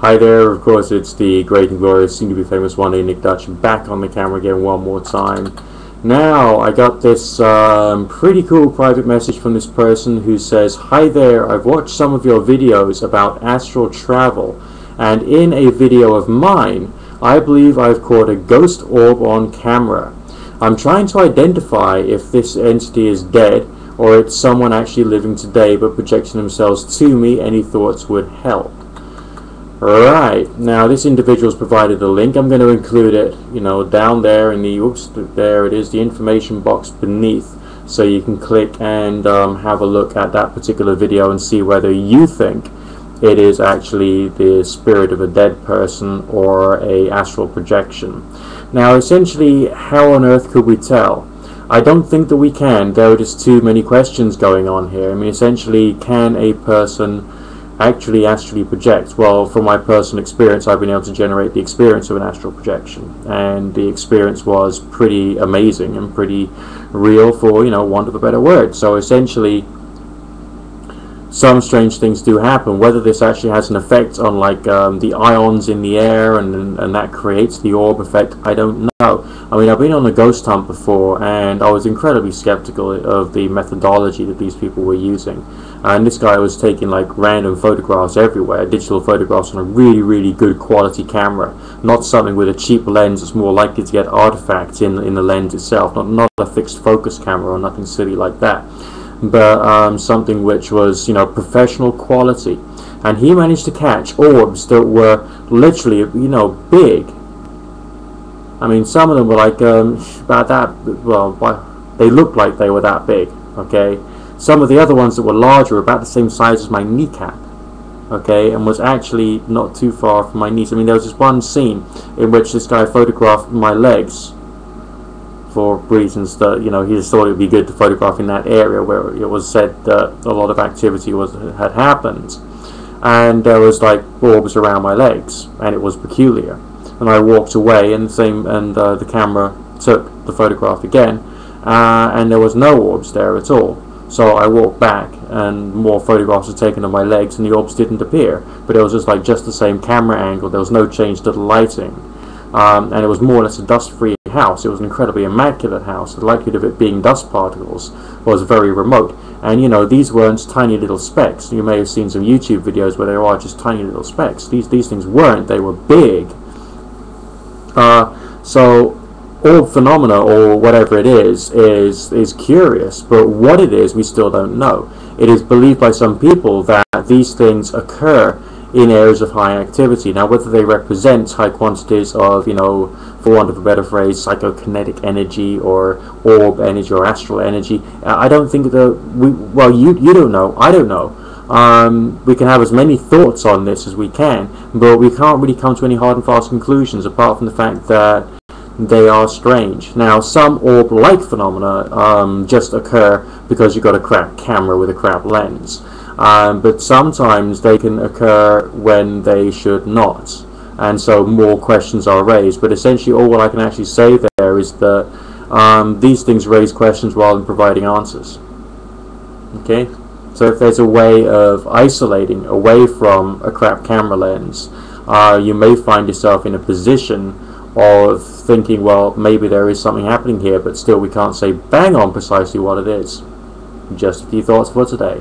Hi there, of course it's the great and glorious, soon to be famous one day Nick Dutch, back on the camera again one more time. Now, I got this pretty cool private message from this person who says, "Hi there, I've watched some of your videos about astral travel, and in a video of mine, I believe I've caught a ghost orb on camera. I'm trying to identify if this entity is dead, or it's someone actually living today but projecting themselves to me. Any thoughts would help." Right, now this individual's provided a link. I'm going to include it, down there in the, there it is, the information box beneath, so you can click and have a look at that particular video and see whether you think it is actually the spirit of a dead person or a astral projection. Now, essentially, how on earth could we tell? I don't think that we can. There are just too many questions going on here. I mean, essentially, can a person actually astrally project? Well, from my personal experience, I've been able to generate the experience of an astral projection, and the experience was pretty amazing and pretty real, for want of a better word. So essentially, some strange things do happen. Whether this actually has an effect on the ions in the air and that creates the orb effect, I don't know. I mean, I've been on a ghost hunt before, and I was incredibly skeptical of the methodology that these people were using. And this guy was taking random photographs everywhere, digital photographs on a really, really good quality camera, not something with a cheap lens that's more likely to get artifacts in the lens itself, not a fixed focus camera or nothing silly like that, but something which was professional quality. And he managed to catch orbs that were literally big. I mean, some of them were about that, well, they looked like they were that big, okay? Some of the other ones that were larger were about the same size as my kneecap, okay, and was actually not too far from my knees. I mean, there was this one scene in which this guy photographed my legs for reasons that, he just thought it would be good to photograph in that area where it was said that a lot of activity had happened. And there was orbs around my legs, and it was peculiar. And I walked away, and the camera took the photograph again, and there was no orbs there at all. So I walked back, and more photographs were taken of my legs, and the orbs didn't appear. But it was just the same camera angle. There was no change to the lighting, and it was more or less a dust-free house. It was an incredibly immaculate house. The likelihood of it being dust particles was very remote. And these weren't tiny little specks. You may have seen some YouTube videos where there are just tiny little specks. These things weren't. They were big. So orb phenomena, or whatever it is curious, but what it is we still don't know. It is believed by some people that these things occur in areas of high activity. Now, whether they represent high quantities of, for want of a better phrase, psychokinetic energy or orb energy or astral energy, I don't think that you don't know, I don't know. We can have as many thoughts on this as we can, but we can't really come to any hard and fast conclusions apart from the fact that they are strange. Now, some orb-like phenomena just occur because you've got a crap camera with a crap lens. But sometimes they can occur when they should not. And so more questions are raised. But essentially all I can actually say there is that these things raise questions rather than providing answers. Okay? So if there's a way of isolating away from a crap camera lens, you may find yourself in a position of thinking, well, maybe there is something happening here, but still we can't say bang on precisely what it is. Just a few thoughts for today.